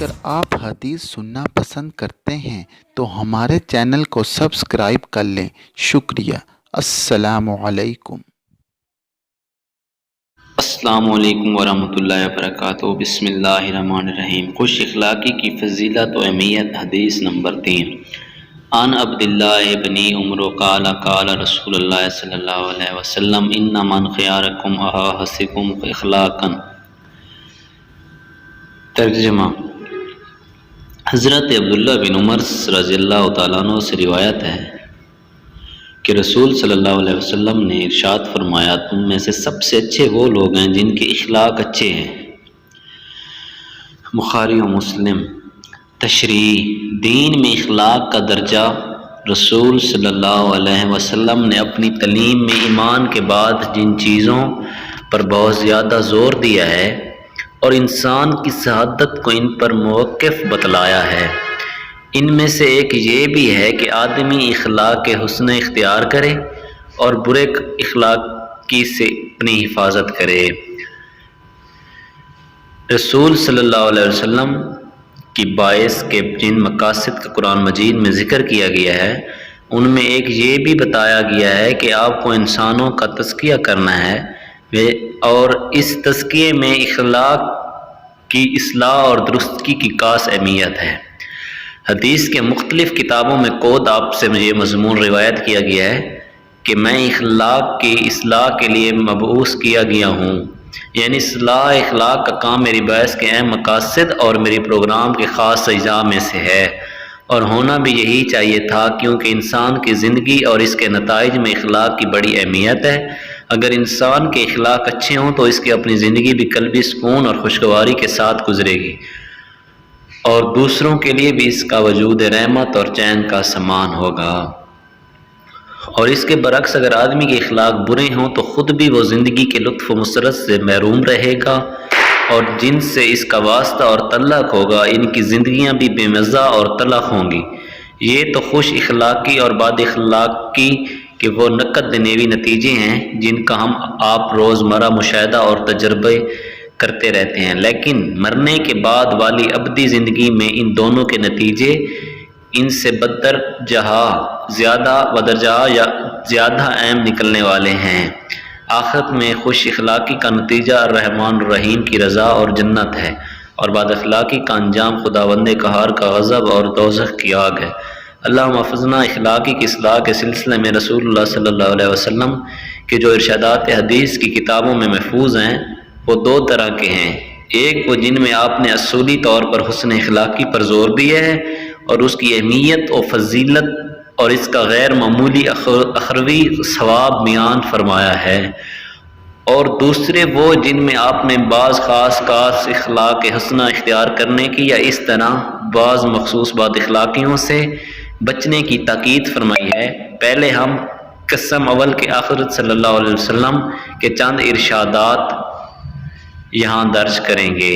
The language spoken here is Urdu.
اگر آپ حدیث سننا پسند کرتے ہیں تو ہمارے چینل کو سبسکرائب کر لیں۔ شکریہ۔ السلام علیکم۔ السلام علیکم ورحمۃ اللہ وبرکاتہ۔ بسم اللہ الرحمن الرحیم۔ خوش اخلاقی کی فضیلت و اہمیت، حدیث نمبر 3۔ عن عبداللہ ابن عمر قال قال رسول اللہ صلی اللہ علیہ وسلم ان من خیارکم احسنکم اخلاقا۔ ترجمہ: حضرت عبداللہ بن عمر رضی اللہ تعالیٰ عنہ سے روایت ہے کہ رسول صلی اللہ علیہ وسلم نے ارشاد فرمایا، تم میں سے سب سے اچھے وہ لوگ ہیں جن کے اخلاق اچھے ہیں۔ بخاری و مسلم۔ تشریح: دین میں اخلاق کا درجہ رسول صلی اللہ علیہ وسلم نے اپنی تعلیم میں ایمان کے بعد جن چیزوں پر بہت زیادہ زور دیا ہے اور انسان کی سعادت کو ان پر موقف بتلایا ہے، ان میں سے ایک یہ بھی ہے کہ آدمی اخلاق کے حسن اختیار کرے اور برے اخلاقی سے اپنی حفاظت کرے۔ رسول صلی اللہ علیہ وسلم کی باعث کے جن مقاصد کا قرآن مجید میں ذکر کیا گیا ہے، ان میں ایک یہ بھی بتایا گیا ہے کہ آپ کو انسانوں کا تزکیہ کرنا ہے اور اس تزکیے میں اخلاق کی اصلاح اور درستگی کی خاص اہمیت ہے۔ حدیث کے مختلف کتابوں میں خود آپ سے یہ مضمون روایت کیا گیا ہے کہ میں اخلاق کی اصلاح کے لیے مبعوث کیا گیا ہوں، یعنی اصلاح اخلاق کا کام میری بعث کے اہم مقاصد اور میری پروگرام کے خاص اجزاء میں سے ہے، اور ہونا بھی یہی چاہیے تھا، کیونکہ انسان کی زندگی اور اس کے نتائج میں اخلاق کی بڑی اہمیت ہے۔ اگر انسان کے اخلاق اچھے ہوں تو اس کی اپنی زندگی بھی قلبی سکون اور خوشگواری کے ساتھ گزرے گی، اور دوسروں کے لیے بھی اس کا وجود رحمت اور چین کا سامان ہوگا۔ اور اس کے برعکس اگر آدمی کے اخلاق برے ہوں تو خود بھی وہ زندگی کے لطف و مسرت سے محروم رہے گا، اور جن سے اس کا واسطہ اور تعلق ہوگا ان کی زندگیاں بھی بے مزہ اور تلخ ہوں گی۔ یہ تو خوش اخلاقی اور بد اخلاقی کے وہ نقد نیوی نتیجے ہیں جن کا ہم آپ روزمرہ مشاہدہ اور تجربے کرتے رہتے ہیں، لیکن مرنے کے بعد والی ابدی زندگی میں ان دونوں کے نتیجے ان سے زیادہ اہم نکلنے والے ہیں۔ آخرت میں خوش اخلاقی کا نتیجہ الرحمن الرحیم کی رضا اور جنت ہے، اور بد اخلاقی کا انجام خداوند قہار کا غضب اور دوزخ کی آگ ہے۔ اللہم احفظنا۔ اخلاقی کی اصلاح کے سلسلے میں رسول اللہ صلی اللہ علیہ وسلم کے جو ارشادات حدیث کی کتابوں میں محفوظ ہیں وہ دو طرح کے ہیں، ایک وہ جن میں آپ نے اصولی طور پر حسن اخلاقی پر زور دیا ہے اور اس کی اہمیت و فضیلت اور اس کا غیر معمولی اخروی ثواب بیان فرمایا ہے، اور دوسرے وہ جن میں آپ نے بعض خاص اخلاق حسنہ اختیار کرنے کی یا اس طرح بعض مخصوص بد اخلاقیوں سے بچنے کی تاکید فرمائی ہے۔ پہلے ہم قسم اول کے آخر صلی اللہ علیہ وسلم کے چند ارشادات یہاں درج کریں گے۔